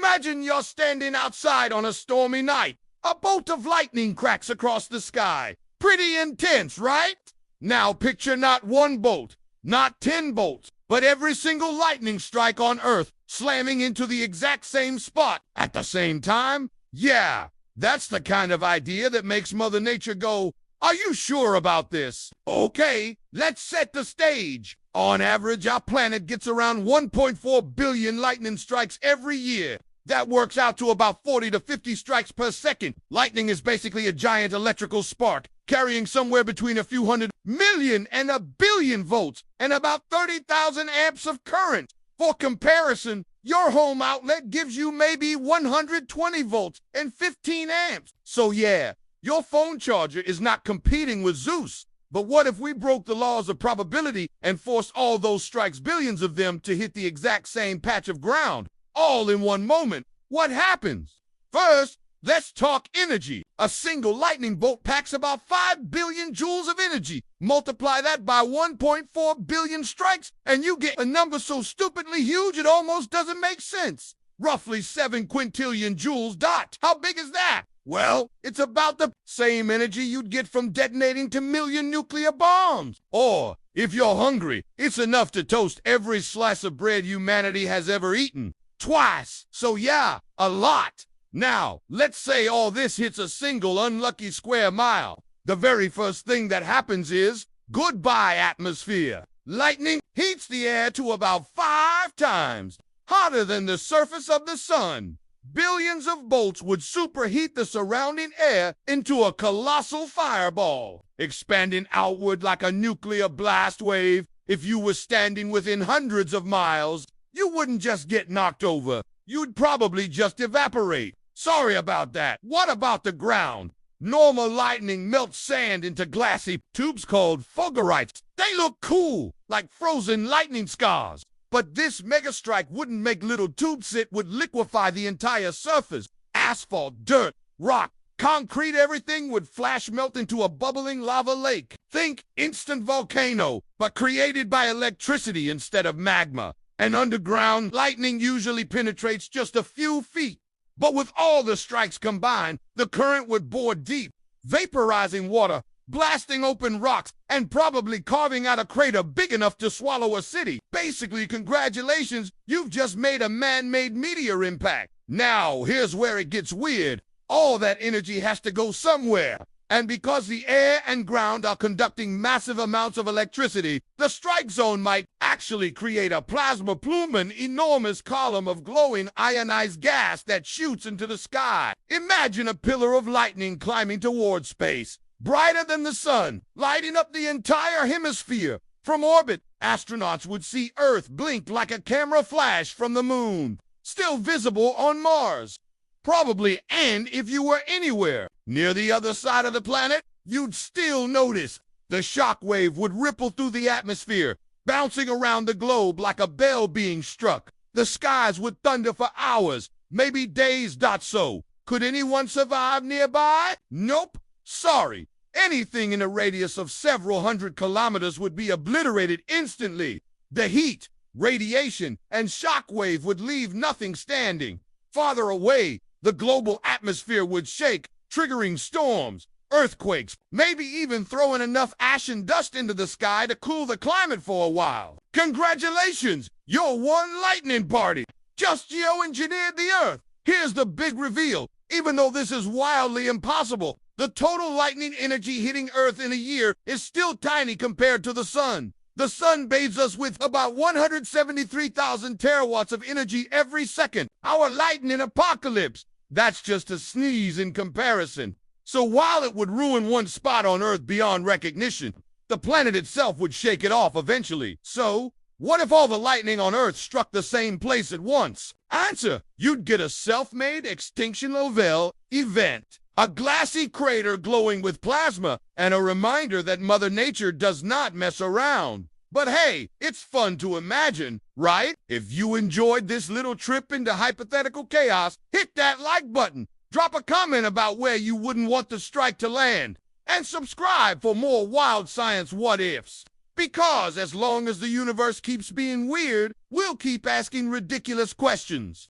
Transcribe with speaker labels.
Speaker 1: Imagine you're standing outside on a stormy night. A bolt of lightning cracks across the sky. Pretty intense, right? Now picture not one bolt, not 10 bolts, but every single lightning strike on Earth slamming into the exact same spot at the same time. Yeah, that's the kind of idea that makes Mother Nature go, "Are you sure about this?" Okay, let's set the stage. On average, our planet gets around 1.4 billion lightning strikes every year. That works out to about 40 to 50 strikes per second. Lightning is basically a giant electrical spark, carrying somewhere between a few hundred million and a billion volts and about 30,000 amps of current. For comparison, your home outlet gives you maybe 120 volts and 15 amps. So yeah, your phone charger is not competing with Zeus. But what if we broke the laws of probability and forced all those strikes, billions of them, to hit the exact same patch of ground, all in one moment? What happens? First, let's talk energy. A single lightning bolt packs about 5 billion joules of energy. Multiply that by 1.4 billion strikes, and you get a number so stupidly huge it almost doesn't make sense. Roughly 7 quintillion joules dot. How big is that? Well, it's about the same energy you'd get from detonating 2 million nuclear bombs. Or, if you're hungry, it's enough to toast every slice of bread humanity has ever eaten. Twice. So yeah, a lot. Now, let's say all this hits a single unlucky square mile. The very first thing that happens is, goodbye atmosphere. Lightning heats the air to about 5 times hotter than the surface of the sun. Billions of bolts would superheat the surrounding air into a colossal fireball, expanding outward like a nuclear blast wave. If you were standing within hundreds of miles, you wouldn't just get knocked over, you'd probably just evaporate. Sorry about that. What about the ground? Normal lightning melts sand into glassy tubes called fulgurites. They look cool, like frozen lightning scars. But this megastrike wouldn't make little tubes, it would liquefy the entire surface. Asphalt, dirt, rock, concrete, everything would flash melt into a bubbling lava lake. Think instant volcano, but created by electricity instead of magma. And underground, lightning usually penetrates just a few feet. But with all the strikes combined, the current would bore deep, vaporizing water, blasting open rocks, and probably carving out a crater big enough to swallow a city. Basically, congratulations, you've just made a man-made meteor impact. Now, here's where it gets weird. All that energy has to go somewhere. And because the air and ground are conducting massive amounts of electricity, the strike zone might actually create a plasma plume, an enormous column of glowing ionized gas that shoots into the sky. Imagine a pillar of lightning climbing towards space, brighter than the sun, lighting up the entire hemisphere. From orbit, astronauts would see Earth blink like a camera flash from the moon, still visible on Mars. Probably, and if you were anywhere near the other side of the planet, you'd still notice. The shock wave would ripple through the atmosphere, bouncing around the globe like a bell being struck. The skies would thunder for hours, maybe days. So, could anyone survive nearby? Nope. Sorry. Anything in a radius of several hundred kilometers would be obliterated instantly. The heat, radiation, and shock wave would leave nothing standing. Farther away, the global atmosphere would shake, triggering storms, earthquakes, maybe even throwing enough ash and dust into the sky to cool the climate for a while. Congratulations, you're one lightning party. Just geoengineered the Earth. Here's the big reveal. Even though this is wildly impossible, the total lightning energy hitting Earth in a year is still tiny compared to the sun. The sun bathes us with about 173,000 terawatts of energy every second. Our lightning apocalypse, that's just a sneeze in comparison. So while it would ruin one spot on Earth beyond recognition, the planet itself would shake it off eventually. So, what if all the lightning on Earth struck the same place at once? Answer: you'd get a self-made extinction level event. A glassy crater glowing with plasma, and a reminder that Mother Nature does not mess around. But hey, it's fun to imagine, right? If you enjoyed this little trip into hypothetical chaos, hit that like button, drop a comment about where you wouldn't want the strike to land, and subscribe for more wild science what-ifs. Because as long as the universe keeps being weird, we'll keep asking ridiculous questions.